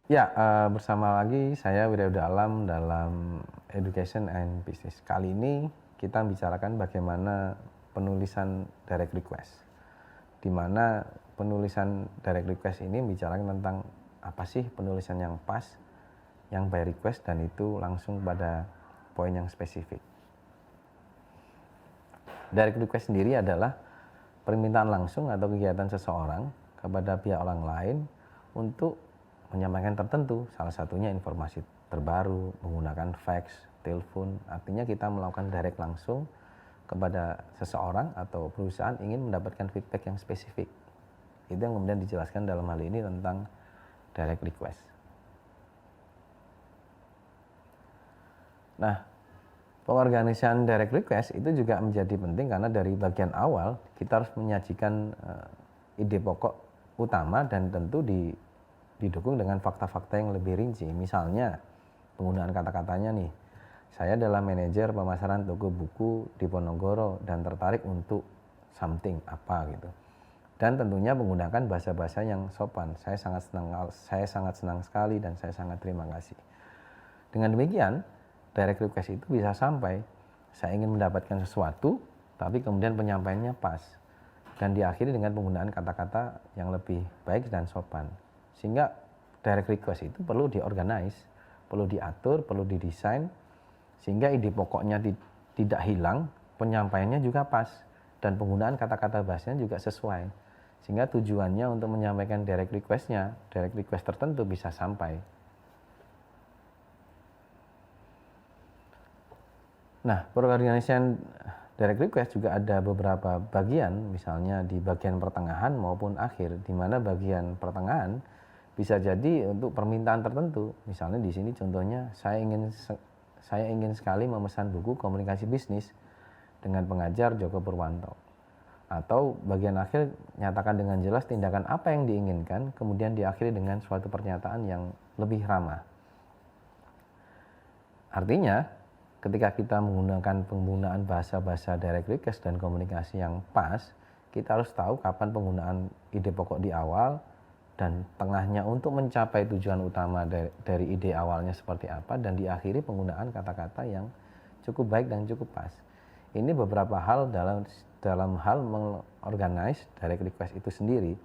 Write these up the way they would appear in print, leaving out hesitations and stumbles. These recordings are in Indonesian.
Ya, bersama lagi saya Wirauda Alam dalam Education and Business. Kali ini kita bicarakan bagaimana penulisan direct request. Di mana penulisan direct request ini bicarakan tentang apa sih penulisan yang pas, yang by request dan itu langsung pada poin yang spesifik. Direct request sendiri adalah permintaan langsung atau kegiatan seseorang kepada pihak orang lain untuk menyampaikan tertentu, salah satunya informasi terbaru menggunakan fax, telepon. Artinya kita melakukan direct langsung kepada seseorang atau perusahaan ingin mendapatkan feedback yang spesifik. Itu yang kemudian dijelaskan dalam hal ini tentang direct request. Nah, pengorganisan direct request itu juga menjadi penting karena dari bagian awal kita harus menyajikan ide pokok utama dan tentu didukung dengan fakta-fakta yang lebih rinci. Misalnya penggunaan kata-katanya nih, saya adalah manajer pemasaran toko buku di Ponorogo dan tertarik untuk something apa gitu. Dan tentunya menggunakan bahasa-bahasa yang sopan. Saya sangat senang sekali dan saya sangat terima kasih. Dengan demikian, direct request itu bisa sampai saya ingin mendapatkan sesuatu, tapi kemudian penyampaiannya pas dan diakhiri dengan penggunaan kata-kata yang lebih baik dan sopan. Sehingga direct request itu perlu diorganize, perlu diatur, perlu didesain, sehingga ide pokoknya tidak hilang, penyampaiannya juga pas, dan penggunaan kata-kata bahasanya juga sesuai. Sehingga tujuannya untuk menyampaikan direct request-nya, direct request tertentu bisa sampai. Nah, pengorganisasian direct request juga ada beberapa bagian, misalnya di bagian pertengahan maupun akhir, di mana bagian pertengahan bisa jadi untuk permintaan tertentu. Misalnya di sini contohnya saya ingin sekali memesan buku komunikasi bisnis dengan pengajar Joko Purwanto. Atau bagian akhir nyatakan dengan jelas tindakan apa yang diinginkan, kemudian diakhiri dengan suatu pernyataan yang lebih ramah. Artinya, ketika kita menggunakan penggunaan bahasa-bahasa direct request dan komunikasi yang pas, kita harus tahu kapan penggunaan ide pokok di awal dan tengahnya untuk mencapai tujuan utama dari ide awalnya seperti apa, dan diakhiri penggunaan kata-kata yang cukup baik dan cukup pas. Ini beberapa hal dalam hal mengorganize direct request itu sendiri.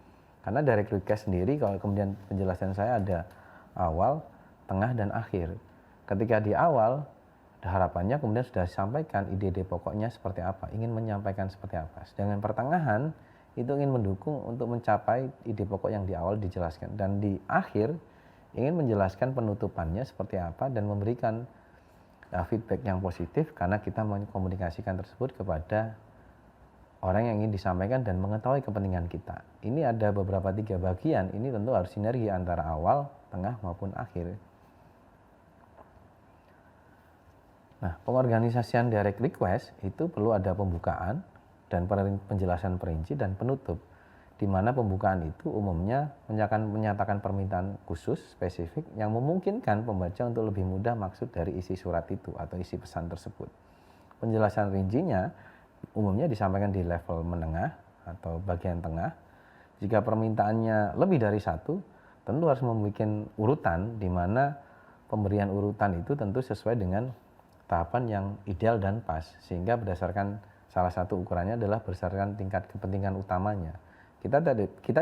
Karena direct request sendiri, kalau kemudian penjelasan saya ada awal, tengah, dan akhir. Ketika di awal, harapannya kemudian sudah disampaikan ide-ide pokoknya seperti apa, ingin menyampaikan seperti apa. Sedangkan pertengahan itu ingin mendukung untuk mencapai ide pokok yang di awal dijelaskan, dan di akhir ingin menjelaskan penutupannya seperti apa dan memberikan feedback yang positif karena kita mengkomunikasikan tersebut kepada orang yang ingin disampaikan dan mengetahui kepentingan kita. Ini ada beberapa 3 bagian, ini tentu harus sinergi antara awal, tengah maupun akhir. Nah, pengorganisasian direct request itu perlu ada pembukaan dan penjelasan perinci dan penutup, di mana pembukaan itu umumnya menyatakan permintaan khusus spesifik yang memungkinkan pembaca untuk lebih mudah maksud dari isi surat itu atau isi pesan tersebut. Penjelasan rincinya umumnya disampaikan di level menengah atau bagian tengah. Jika permintaannya lebih dari satu, tentu harus membuat urutan, di mana pemberian urutan itu tentu sesuai dengan tahapan yang ideal dan pas, sehingga berdasarkan salah satu ukurannya adalah berdasarkan tingkat kepentingan utamanya. Kita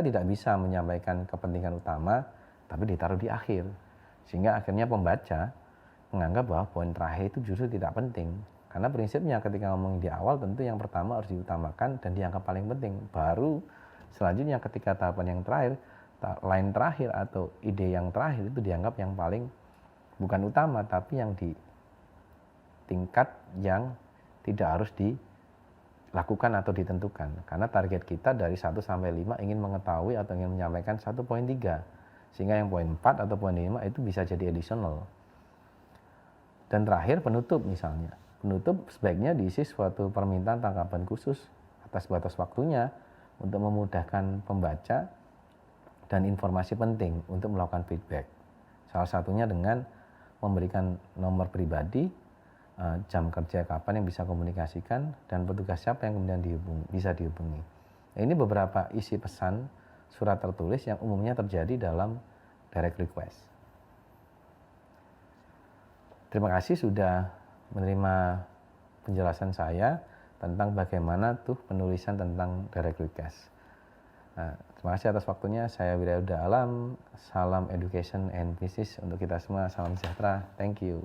tidak bisa menyampaikan kepentingan utama tapi ditaruh di akhir, sehingga akhirnya pembaca menganggap bahwa poin terakhir itu justru tidak penting. Karena prinsipnya ketika ngomong di awal tentu yang pertama harus diutamakan dan dianggap paling penting. Baru selanjutnya ketika tahapan yang terakhir, line terakhir atau ide yang terakhir itu dianggap yang paling bukan utama tapi yang di tingkat yang tidak harus dilakukan atau ditentukan. Karena target kita dari 1 sampai 5 ingin mengetahui atau ingin menyampaikan 1.3. Sehingga yang poin 4 atau poin 5 itu bisa jadi additional. Dan terakhir penutup misalnya. Penutup sebaiknya diisi suatu permintaan tanggapan khusus atas batas waktunya untuk memudahkan pembaca dan informasi penting untuk melakukan feedback. Salah satunya dengan memberikan nomor pribadi, jam kerja kapan yang bisa komunikasikan, dan petugas siapa yang kemudian bisa dihubungi. Nah, ini beberapa isi pesan surat tertulis yang umumnya terjadi dalam direct request. Terima kasih sudah menerima penjelasan saya tentang bagaimana tuh penulisan tentang direct request. Nah, terima kasih atas waktunya. Saya Wirya Huda Alam. Salam education and business untuk kita semua. Salam sejahtera. Thank you.